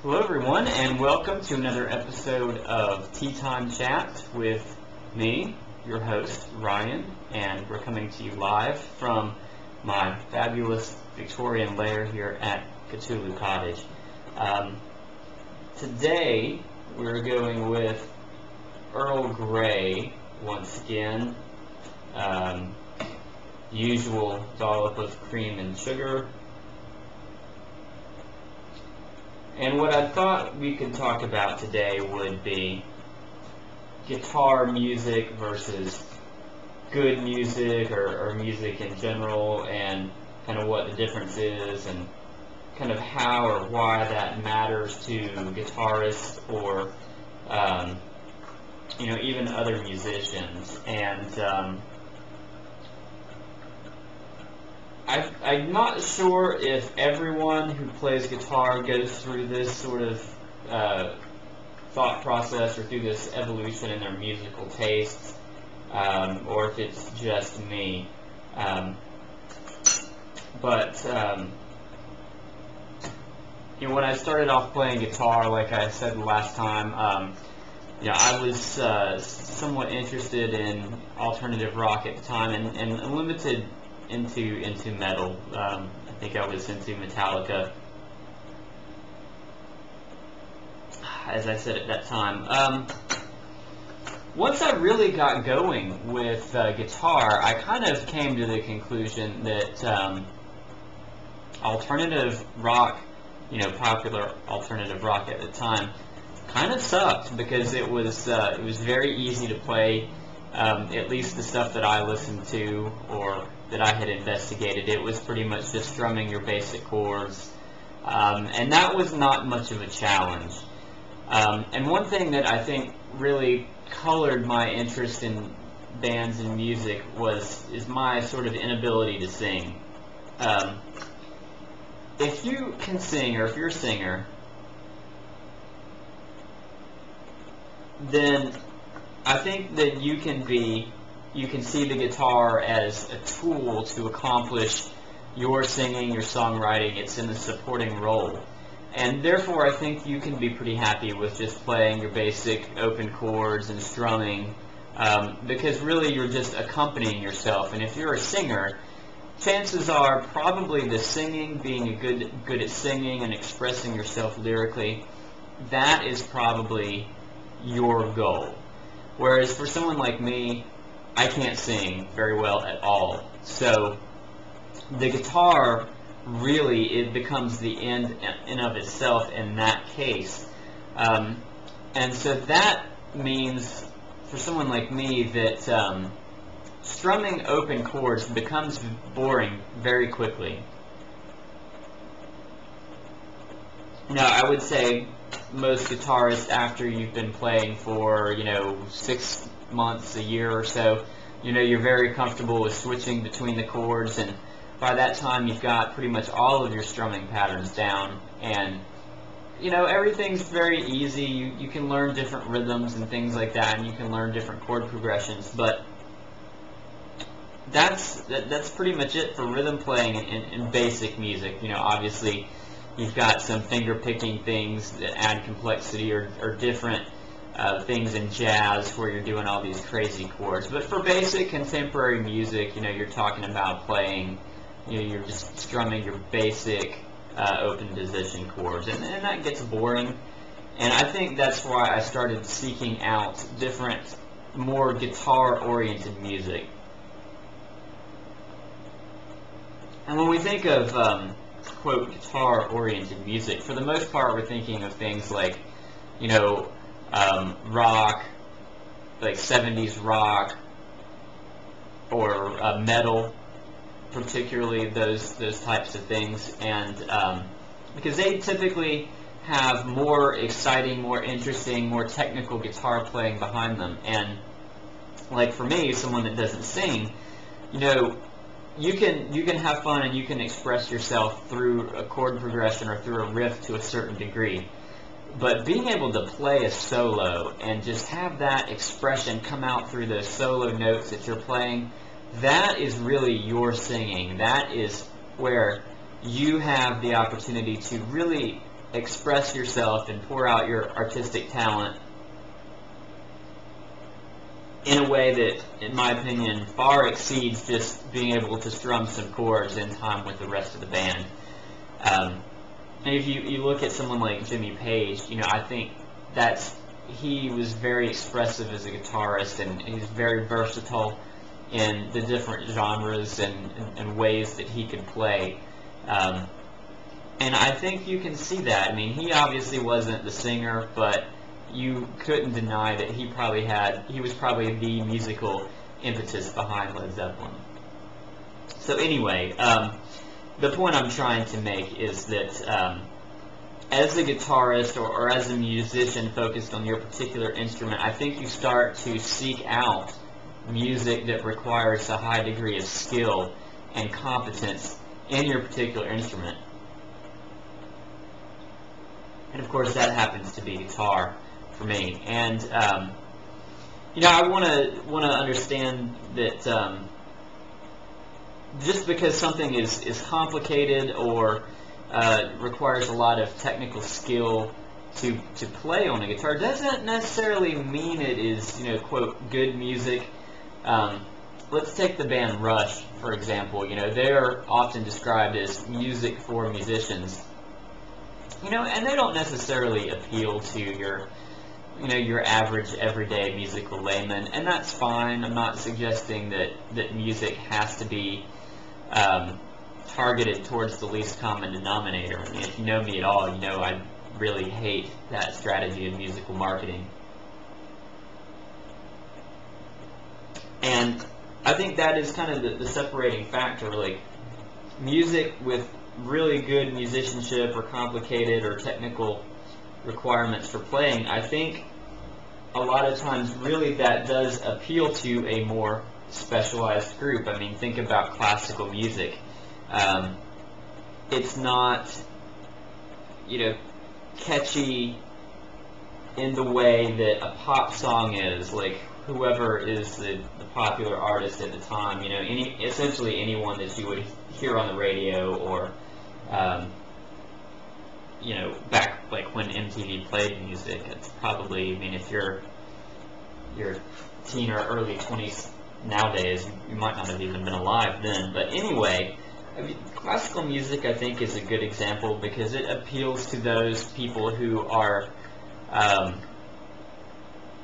Hello everyone, and welcome to another episode of Tea Time Chat with me, your host, Ryan, and we're coming to you live from my fabulous Victorian lair here at Cthulhu Cottage. Today, we're going with Earl Grey once again. Usual dollop of cream and sugar. And what I thought we could talk about today would be guitar music versus good music or music in general, and kind of what the difference is and kind of how or why that matters to guitarists or even other musicians. And I'm not sure if everyone who plays guitar goes through this sort of thought process or through this evolution in their musical tastes, or if it's just me. But when I started off playing guitar, like I said last time, I was somewhat interested in alternative rock at the time, and limited into metal. I think I was into Metallica, as I said at that time. Once I really got going with guitar, I kind of came to the conclusion that alternative rock, popular alternative rock at the time, kind of sucked because it was very easy to play. At least the stuff that I listened to or that I had investigated, it was pretty much just strumming your basic chords, and that was not much of a challenge. And one thing that I think really colored my interest in bands and music is my sort of inability to sing. If you can sing, or if you're a singer, then I think that you can see the guitar as a tool to accomplish your singing, your songwriting. It's in the supporting role. And therefore, I think you can be pretty happy with just playing your basic open chords and strumming, because really you're just accompanying yourself. And if you're a singer, chances are probably the singing, being good at singing and expressing yourself lyrically, that is probably your goal. Whereas for someone like me, I can't sing very well at all. So the guitar, really, it becomes the end in of itself in that case. And so that means, for someone like me, that strumming open chords becomes boring very quickly. Now, I would say most guitarists, after you've been playing for 6 months, a year or so, you're very comfortable with switching between the chords, and by that time you've got pretty much all of your strumming patterns down, and everything's very easy. You can learn different rhythms and things like that, and you can learn different chord progressions, but that's pretty much it for rhythm playing in basic music. Obviously you've got some finger-picking things that add complexity, or different things in jazz where you're doing all these crazy chords. But for basic contemporary music, you're talking about playing, you're just strumming your basic open position chords, and that gets boring. And I think that's why I started seeking out different, more guitar-oriented music. And when we think of quote, guitar-oriented music, for the most part we're thinking of things like, rock, like 70s rock, or metal, particularly those types of things, and because they typically have more exciting, more interesting, more technical guitar playing behind them. And like for me, someone that doesn't sing, you can have fun and you can express yourself through a chord progression or through a riff to a certain degree. But being able to play a solo and just have that expression come out through those solo notes that you're playing, that is really your singing. That is where you have the opportunity to really express yourself and pour out your artistic talent in a way that, in my opinion, far exceeds just being able to strum some chords in time with the rest of the band. And if you look at someone like Jimmy Page, I think he was very expressive as a guitarist, and he's very versatile in the different genres and ways that he could play. And I think you can see that. I mean, he obviously wasn't the singer, but you couldn't deny that he was probably the musical impetus behind Led Zeppelin. So anyway, the point I'm trying to make is that as a guitarist or as a musician focused on your particular instrument, I think you start to seek out music that requires a high degree of skill and competence in your particular instrument. And of course that happens to be guitar for me. And I want to understand that just because something is complicated or requires a lot of technical skill to play on a guitar doesn't necessarily mean it is, quote, good music. Let's take the band Rush, for example. They're often described as music for musicians. And they don't necessarily appeal to your average everyday musical layman, and that's fine. I'm not suggesting that music has to be targeted towards the least common denominator. I mean, if you know me at all, I really hate that strategy of musical marketing. And I think that is kind of the separating factor. Like, music with really good musicianship or complicated or technical requirements for playing, I think a lot of times really that does appeal to a more specialized group. I mean, think about classical music. It's not, catchy in the way that a pop song is. Like, whoever is the popular artist at the time, essentially anyone that you would hear on the radio or, back like when MTV played music. It's probably, if you're teen or early 20s nowadays, you might not have even been alive then. But anyway, classical music, I think, is a good example because it appeals to those people who are, I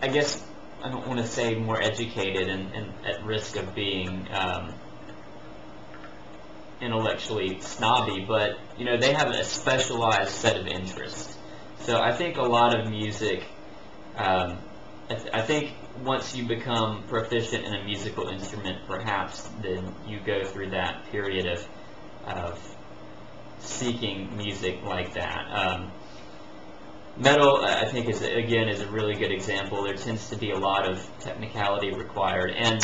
guess, I don't want to say more educated and at risk of being intellectually snobby, but they have a specialized set of interests. So I think a lot of music, I think once you become proficient in a musical instrument, perhaps then you go through that period of seeking music like that. Metal, I think, is a really good example. There tends to be a lot of technicality required, and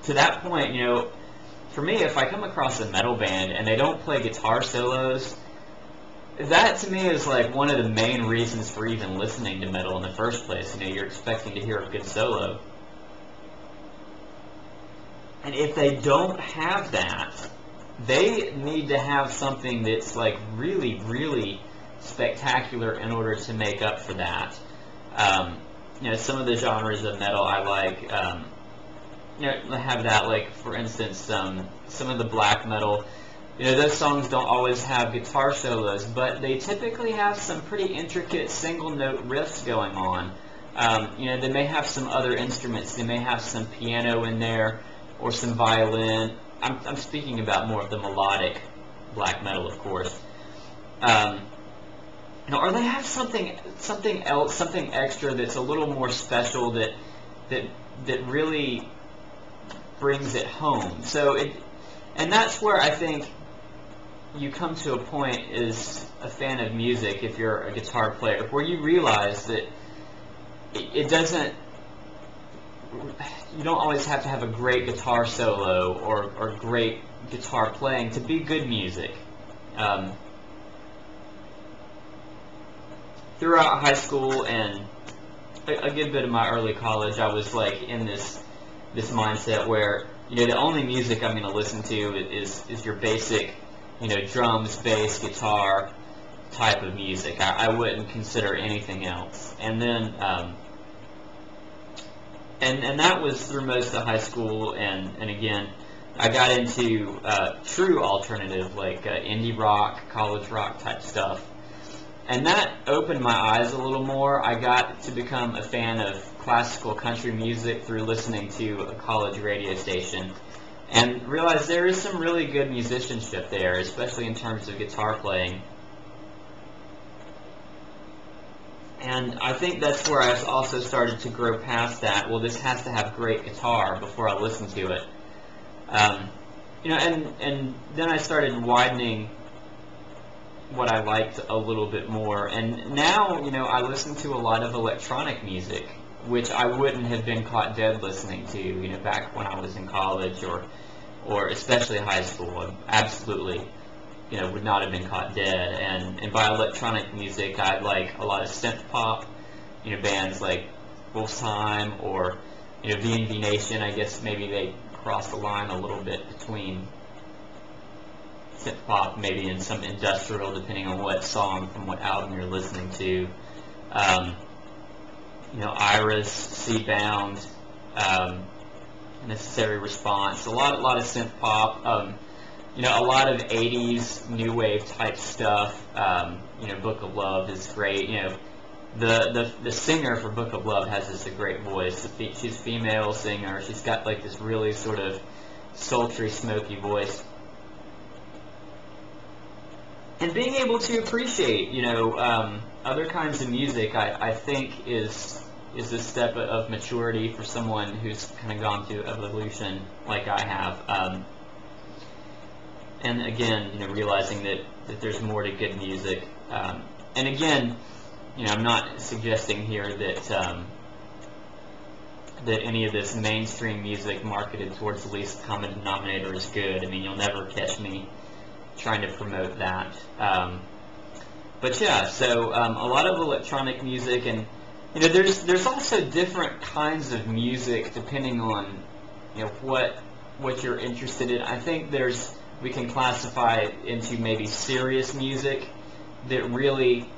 to that point, for me, if I come across a metal band and they don't play guitar solos, that to me is like one of the main reasons for even listening to metal in the first place. You're expecting to hear a good solo, and if they don't have that, they need to have something that's like really, really spectacular in order to make up for that. Some of the genres of metal I like, have that, like, for instance, some of the black metal, those songs don't always have guitar solos, but they typically have some pretty intricate single note riffs going on. They may have some other instruments. They may have some piano in there or some violin. I'm speaking about more of the melodic black metal, of course. Or they have something else, something extra that's a little more special that really brings it home. And that's where I think you come to a point as a fan of music, if you're a guitar player, where you realize that you don't always have to have a great guitar solo or great guitar playing to be good music. Throughout high school and a good bit of my early college, I was like in this mindset where the only music I'm going to listen to is your basic drums, bass, guitar, type of music. I wouldn't consider anything else. And then, and that was through most of high school, and again, I got into true alternative, like indie rock, college rock type stuff. And that opened my eyes a little more. I got to become a fan of classical country music through listening to a college radio station, and realized there is some really good musicianship there, especially in terms of guitar playing. And I think that's where I also started to grow past that. Well, this has to have great guitar before I listen to it. And then I started widening what I liked a little bit more. And now, I listen to a lot of electronic music, which I wouldn't have been caught dead listening to, back when I was in college or especially high school. I absolutely, would not have been caught dead. And by electronic music, I like a lot of synth pop, bands like Wolf's Time or, V&V Nation. I guess maybe they cross the line a little bit between synth pop, maybe in some industrial, depending on what song from what album you're listening to. Iris, Seabound, Necessary Response, a lot of synth pop. A lot of 80s new wave type stuff. Book of Love is great. The singer for Book of Love has a great voice. She's a female singer. She's got like this really sort of sultry, smoky voice. And being able to appreciate, other kinds of music, I think is a step of maturity for someone who's kind of gone through evolution like I have. And again, realizing that there's more to good music. And again, I'm not suggesting here that that any of this mainstream music marketed towards the least common denominator is good. I mean, you'll never catch me trying to promote that. But yeah, so a lot of electronic music, and there's also different kinds of music depending on what you're interested in. I think we can classify it into maybe serious music that really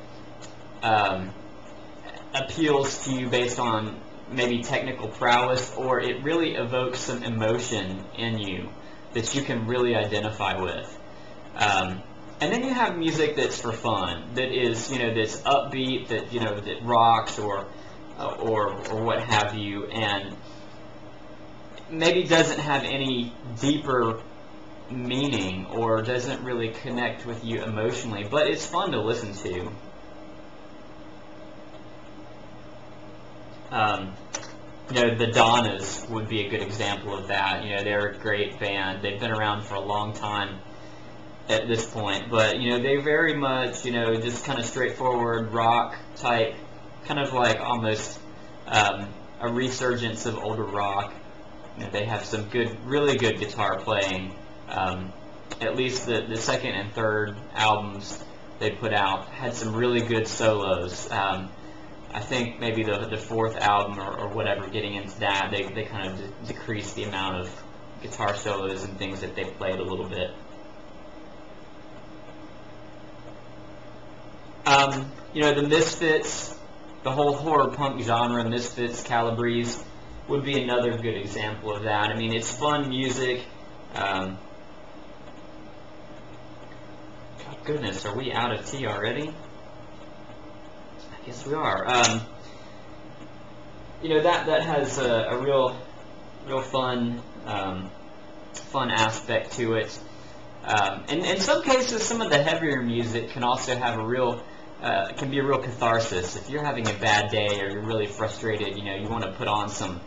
appeals to you based on maybe technical prowess, or it really evokes some emotion in you that you can really identify with. And then you have music that's for fun, that is, that's upbeat, that that rocks or what have you, and maybe doesn't have any deeper meaning or doesn't really connect with you emotionally, but it's fun to listen to. The Donnas would be a good example of that. They're a great band. They've been around for a long time at this point, but they very much just kind of straightforward rock type, kind of like almost a resurgence of older rock. They have some really good guitar playing. At least the second and third albums they put out had some really good solos. I think maybe the fourth album or whatever, getting into that, they kind of decreased the amount of guitar solos and things that they played a little bit. The Misfits, the whole horror punk genre, Misfits, Calabrese, would be another good example of that. I mean, it's fun music. God goodness, are we out of tea already? I guess we are. That has a real fun aspect to it. And in some cases, some of the heavier music can also have can be a real catharsis. If you're having a bad day or you're really frustrated, you want to put on some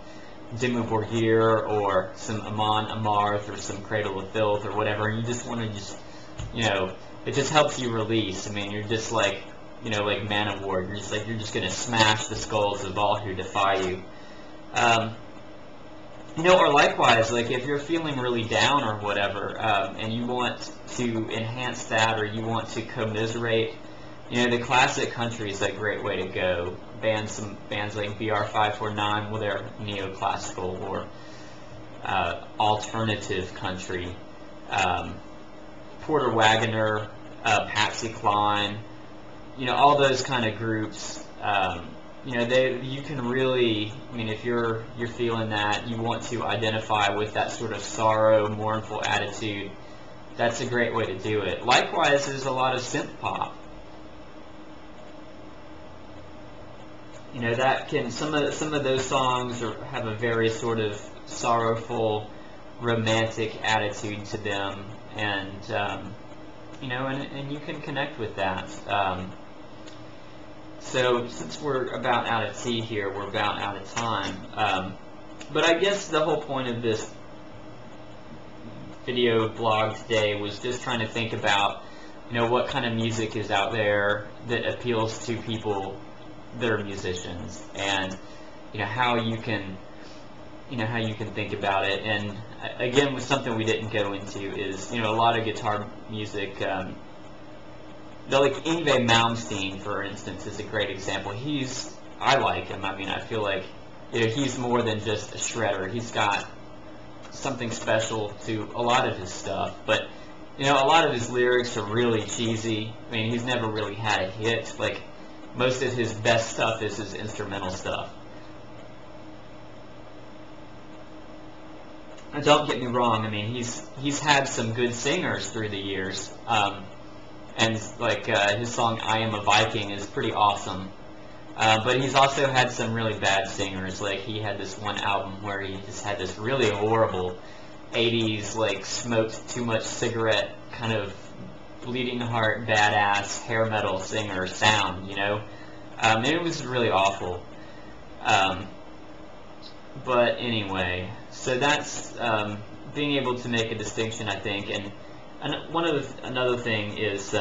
Dimmu Borgir or some Amon Amarth or some Cradle of Filth or whatever, and you just want to it just helps you release. I mean, you're just like, like Manowar, you're just going to smash the skulls of all who defy you. Or likewise, like if you're feeling really down or whatever, and you want to enhance that, or you want to commiserate, the classic country is a great way to go. Some bands like BR549, well, they're neoclassical or alternative country. Porter Wagoner, Patsy Cline, all those kind of groups, you can really, if you're feeling that, you want to identify with that sort of sorrow, mournful attitude, that's a great way to do it. Likewise, there's a lot of synth pop. That can, some of those songs have a very sort of sorrowful, romantic attitude to them, and and you can connect with that. So since we're about out of tea here, we're about out of time. But I guess the whole point of this video blog today was just trying to think about, what kind of music is out there that appeals to people that are musicians, and how you can think about it. And again, with something we didn't go into is a lot of guitar music. Like Yngwie Malmsteen, for instance, is a great example. I like him. I feel like he's more than just a shredder. He's got something special to a lot of his stuff, but a lot of his lyrics are really cheesy. He's never really had a hit. Like, most of his best stuff is his instrumental stuff. And don't get me wrong, he's had some good singers through the years, and like his song "I Am a Viking" is pretty awesome. But he's also had some really bad singers. Like, he had this one album where he just had this really horrible 80s, like, smoked too much cigarette, kind of bleeding heart, badass, hair metal singer sound, and it was really awful. But anyway, so that's being able to make a distinction, I think. And another thing is,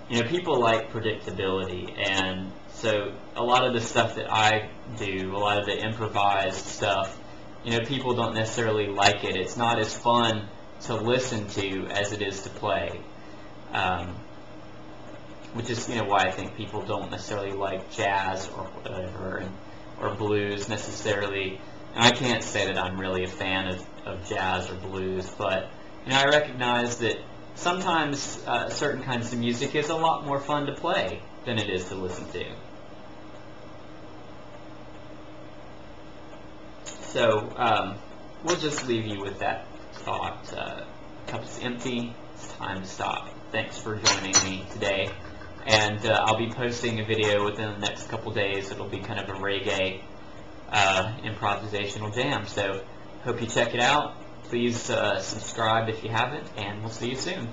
people like predictability, and so a lot of the stuff that I do, a lot of the improvised stuff, people don't necessarily like it. It's not as fun to listen to as it is to play, which is why I think people don't necessarily like jazz or whatever, or blues necessarily. And I can't say that I'm really a fan of jazz or blues, but I recognize that sometimes certain kinds of music is a lot more fun to play than it is to listen to. So we'll just leave you with that thought. Cup's empty. It's time to stop. Thanks for joining me today. And I'll be posting a video within the next couple days. It'll be kind of a reggae improvisational jam. So hope you check it out. Please subscribe if you haven't, and we'll see you soon.